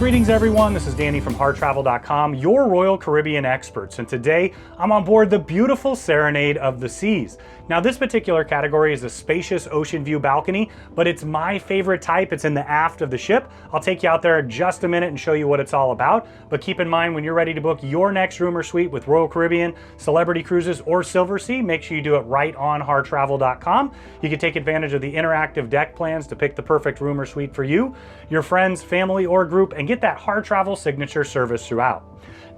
Greetings everyone, this is Danny from HarrTravel.com, your Royal Caribbean experts, and today I'm on board the beautiful Serenade of the Seas. Now this particular category is a spacious ocean view balcony, but it's my favorite type. It's in the aft of the ship. I'll take you out there in just a minute and show you what it's all about, but keep in mind when you're ready to book your next room or suite with Royal Caribbean, Celebrity Cruises, or Silversea, make sure you do it right on HarrTravel.com. You can take advantage of the interactive deck plans to pick the perfect room or suite for you, your friends, family, or group, and get that Harr Travel signature service throughout.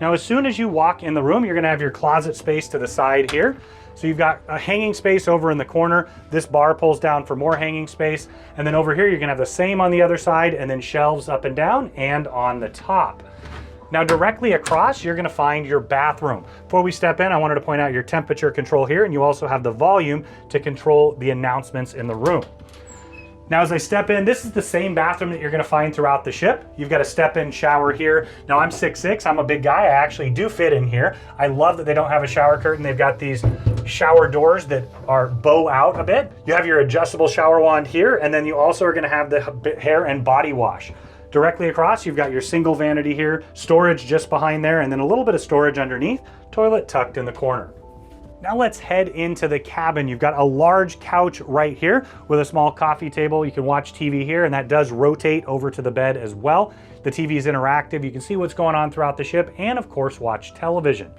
Now, as soon as you walk in the room, you're gonna have your closet space to the side here. So you've got a hanging space over in the corner. This bar pulls down for more hanging space. And then over here, you're gonna have the same on the other side, and then shelves up and down and on the top. Now directly across, you're gonna find your bathroom. Before we step in, I wanted to point out your temperature control here, and you also have the volume to control the announcements in the room. Now as I step in, this is the same bathroom that you're gonna find throughout the ship. You've got a step-in shower here. Now I'm 6'6", I'm a big guy, I actually do fit in here. I love that they don't have a shower curtain. They've got these shower doors that are bow out a bit. You have your adjustable shower wand here, and then you also are gonna have the hair and body wash. Directly across, you've got your single vanity here, storage just behind there, and then a little bit of storage underneath, toilet tucked in the corner. Now let's head into the cabin. You've got a large couch right here with a small coffee table. You can watch TV here, and that does rotate over to the bed as well. The TV is interactive. You can see what's going on throughout the ship and of course watch television.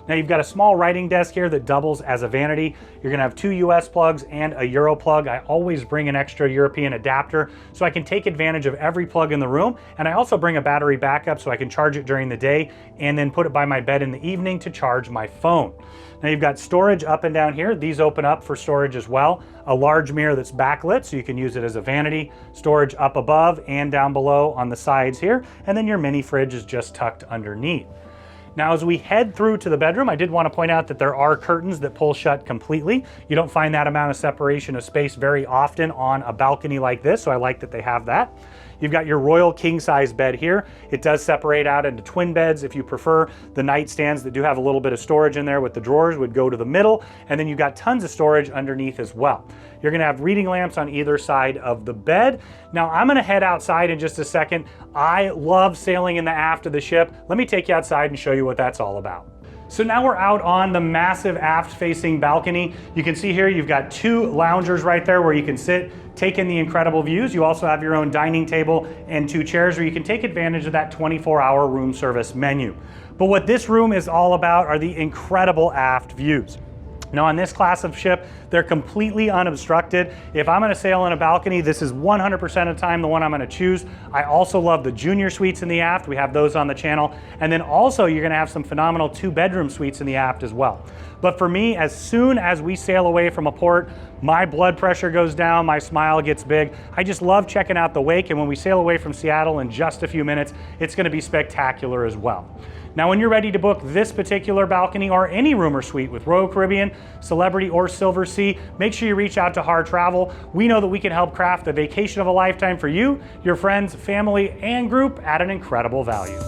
Now you've got a small writing desk here that doubles as a vanity. You're gonna have 2 US plugs and a Euro plug. I always bring an extra European adapter so I can take advantage of every plug in the room. And I also bring a battery backup so I can charge it during the day and then put it by my bed in the evening to charge my phone. Now you've got storage up and down here. These open up for storage as well. A large mirror that's backlit so you can use it as a vanity. Storage up above and down below on the sides here. And then your mini fridge is just tucked underneath. Now, as we head through to the bedroom, I did want to point out that there are curtains that pull shut completely. You don't find that amount of separation of space very often on a balcony like this, so I like that they have that. You've got your royal king size bed here. It does separate out into twin beds if you prefer. The nightstands that do have a little bit of storage in there with the drawers would go to the middle, and then you've got tons of storage underneath as well. You're gonna have reading lamps on either side of the bed. Now I'm gonna head outside in just a second. I love sailing in the aft of the ship. Let me take you outside and show you what that's all about. So now we're out on the massive aft-facing balcony. You can see here you've got 2 loungers right there where you can sit, take in the incredible views. You also have your own dining table and 2 chairs where you can take advantage of that 24-hour room service menu. But what this room is all about are the incredible aft views. Now on this class of ship, they're completely unobstructed. If I'm gonna sail on a balcony, this is 100% of the time the one I'm gonna choose. I also love the junior suites in the aft. We have those on the channel. And then also you're gonna have some phenomenal 2-bedroom suites in the aft as well. But for me, as soon as we sail away from a port, my blood pressure goes down, my smile gets big. I just love checking out the wake, and when we sail away from Seattle in just a few minutes, it's gonna be spectacular as well. Now, when you're ready to book this particular balcony or any room or suite with Royal Caribbean, Celebrity, or Silversea, make sure you reach out to Harr Travel. We know that we can help craft the vacation of a lifetime for you, your friends, family, and group at an incredible value.